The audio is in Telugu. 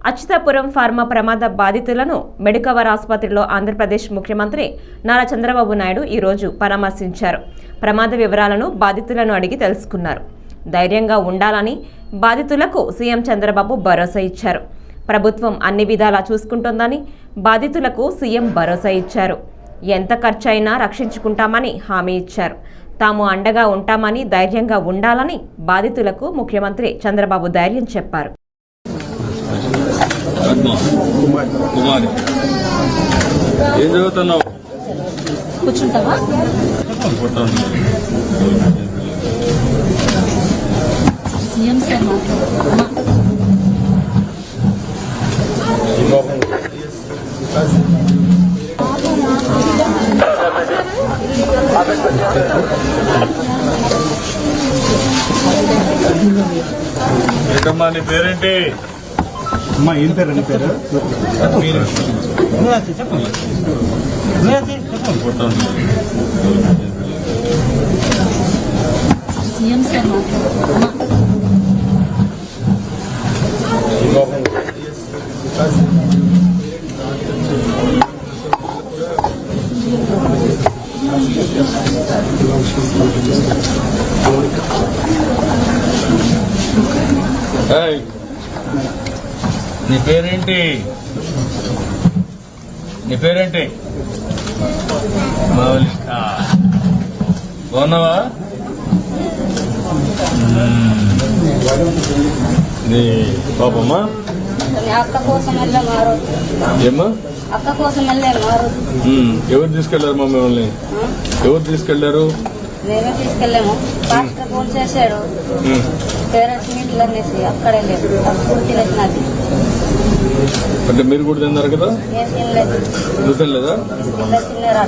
అచ్యుతాపురం ఫార్మా ప్రమాద బాధితులను మెడికవర్ ఆసుపత్రిలో ఆంధ్రప్రదేశ్ ముఖ్యమంత్రి నారా చంద్రబాబు నాయుడు ఈరోజు పరామర్శించారు. ప్రమాద వివరాలను బాధితులను అడిగి తెలుసుకున్నారు. ధైర్యంగా ఉండాలని బాధితులకు సీఎం చంద్రబాబు భరోసా ఇచ్చారు. ప్రభుత్వం అన్ని విధాలా చూసుకుంటోందని బాధితులకు సీఎం భరోసా ఇచ్చారు. ఎంత ఖర్చైనా రక్షించుకుంటామని హామీ ఇచ్చారు. తాము అండగా ఉంటామని ధైర్యంగా ఉండాలని బాధితులకు ముఖ్యమంత్రి చంద్రబాబు ధైర్యం చెప్పారు. ఏం చదువుతున్నావు? కూర్చుంటావా? సీఎం సార్ ఏంటమ్మా నీ పేరేంటి? అమ్మా ఏం పేరు? నీ పేరు సీఎం సార్ నీ పేరేంటి? నీ పేరేంటి? బాగున్నావా? నీ పాపమ్మా అక్క కోసం వెళ్ళారు. ఏమ్మా? అక్క కోసం వెళ్ళారు. ఎవరు తీసుకెళ్లారు మా మిమ్మల్ని? ఎవరు తీసుకెళ్లారు? మేమే తీసుకెళ్ళాము. పాస్టర్ ఫోన్ చేశాడు. పేరెంట్స్ మీట్లు అనేసి అక్కడే లేదు. అప్పుడు తినేసినది. అంటే మీరు కూడా తిన్నారు కదా? ఏం తినలేదు. నువ్వు తినలేదా? తిన్నారు.